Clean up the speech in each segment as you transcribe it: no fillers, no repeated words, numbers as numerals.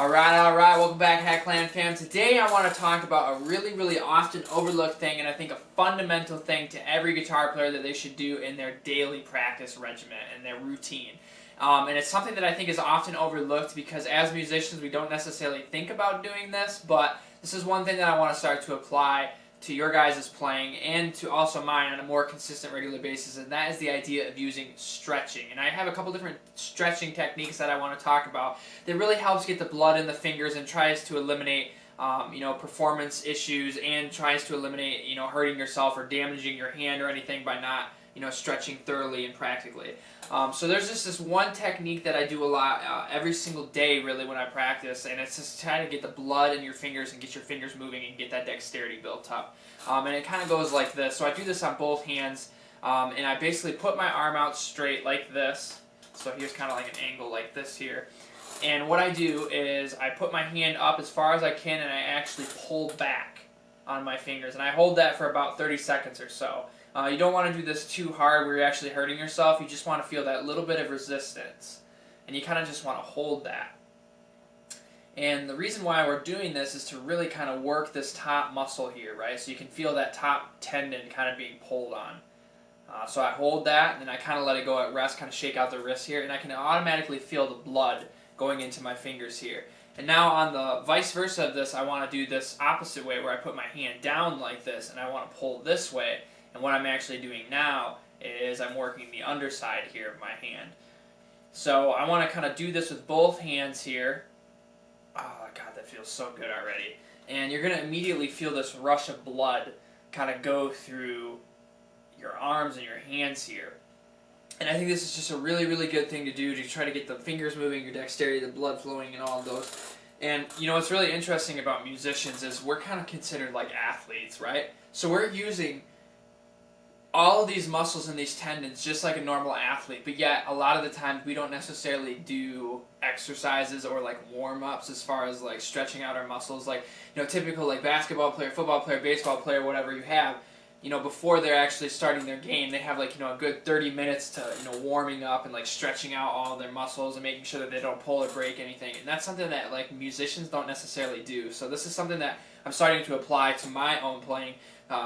Alright, welcome back, Hatt Clan fam. Today I want to talk about a really often overlooked thing, and I think a fundamental thing to every guitar player that they should do in their daily practice regimen and their routine. And it's something that I think is often overlooked because as musicians we don't necessarily think about doing this, but this is one thing that I want to start to apply to your guys' playing and to also mine on a more consistent, regular basis, and that is the idea of using stretching. And I have a couple different stretching techniques that I want to talk about that really helps get the blood in the fingers and tries to eliminate performance issues and tries to eliminate hurting yourself or damaging your hand or anything by not stretching thoroughly and practically. So there's just this one technique that I do a lot every single day really when I practice, and it's just trying to get the blood in your fingers and get your fingers moving and get that dexterity built up. And it kind of goes like this. So I do this on both hands, and I basically put my arm out straight like this. So here's kind of like an angle like this here. And what I do is I put my hand up as far as I can and I actually pull back on my fingers. And I hold that for about 30 seconds or so. You don't want to do this too hard where you're actually hurting yourself. You just want to feel that little bit of resistance. And you kind of just want to hold that. And the reason why we're doing this is to really kind of work this top muscle here, right? So you can feel that top tendon kind of being pulled on. So I hold that and then I kind of let it go at rest, kind of shake out the wrist here, and I can automatically feel the blood going into my fingers here. And now on the vice versa of this, I want to do this opposite way where I put my hand down like this and I want to pull this way. And what I'm actually doing now is I'm working the underside here of my hand. So I want to kind of do this with both hands here. Oh God, that feels so good already. And you're going to immediately feel this rush of blood kind of go through your arms and your hands here. And I think this is just a really good thing to do to try to get the fingers moving, your dexterity, the blood flowing, and all of those. And what's really interesting about musicians is we're kind of considered like athletes, right? So we're using all of these muscles and these tendons just like a normal athlete, but yet a lot of the times we don't necessarily do exercises or like warm-ups as far as like stretching out our muscles. Like typical like basketball player, football player, baseball player, whatever you have, before they're actually starting their game, they have like a good 30 minutes to warming up and like stretching out all their muscles and making sure that they don't pull or break anything. And that's something that like musicians don't necessarily do. So this is something that I'm starting to apply to my own playing.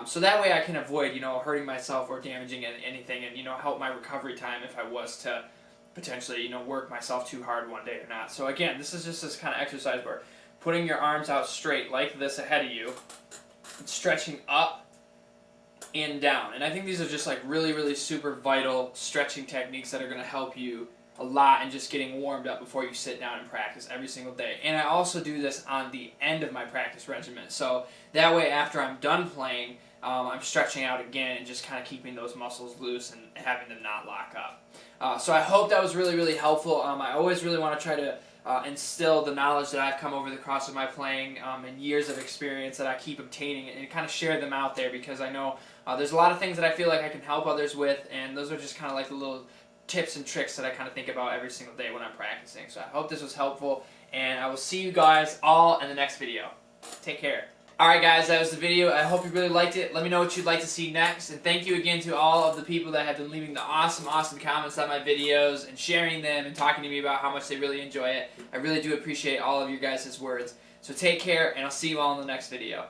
So that way I can avoid, hurting myself or damaging anything and, help my recovery time if I was to potentially, work myself too hard one day or not. So again, this is just this kind of exercise where putting your arms out straight like this ahead of you, and stretching up and down. And I think these are just like really super vital stretching techniques that are going to help you a lot in just getting warmed up before you sit down and practice every single day. And I also do this on the end of my practice regimen. So that way after I'm done playing, I'm stretching out again and just kind of keeping those muscles loose and having them not lock up. So I hope that was really helpful. I always really want to try to instill the knowledge that I've come over the course of my playing and years of experience that I keep obtaining and kind of share them out there because I know there's a lot of things that I feel like I can help others with, and those are just kind of like the little tips and tricks that I kind of think about every single day when I'm practicing. So I hope this was helpful, and I will see you guys all in the next video. Take care. Alright guys, that was the video. I hope you really liked it. Let me know what you'd like to see next, and thank you again to all of the people that have been leaving the awesome comments on my videos and sharing them and talking to me about how much they really enjoy it. I really do appreciate all of your guys' words. So take care, and I'll see you all in the next video.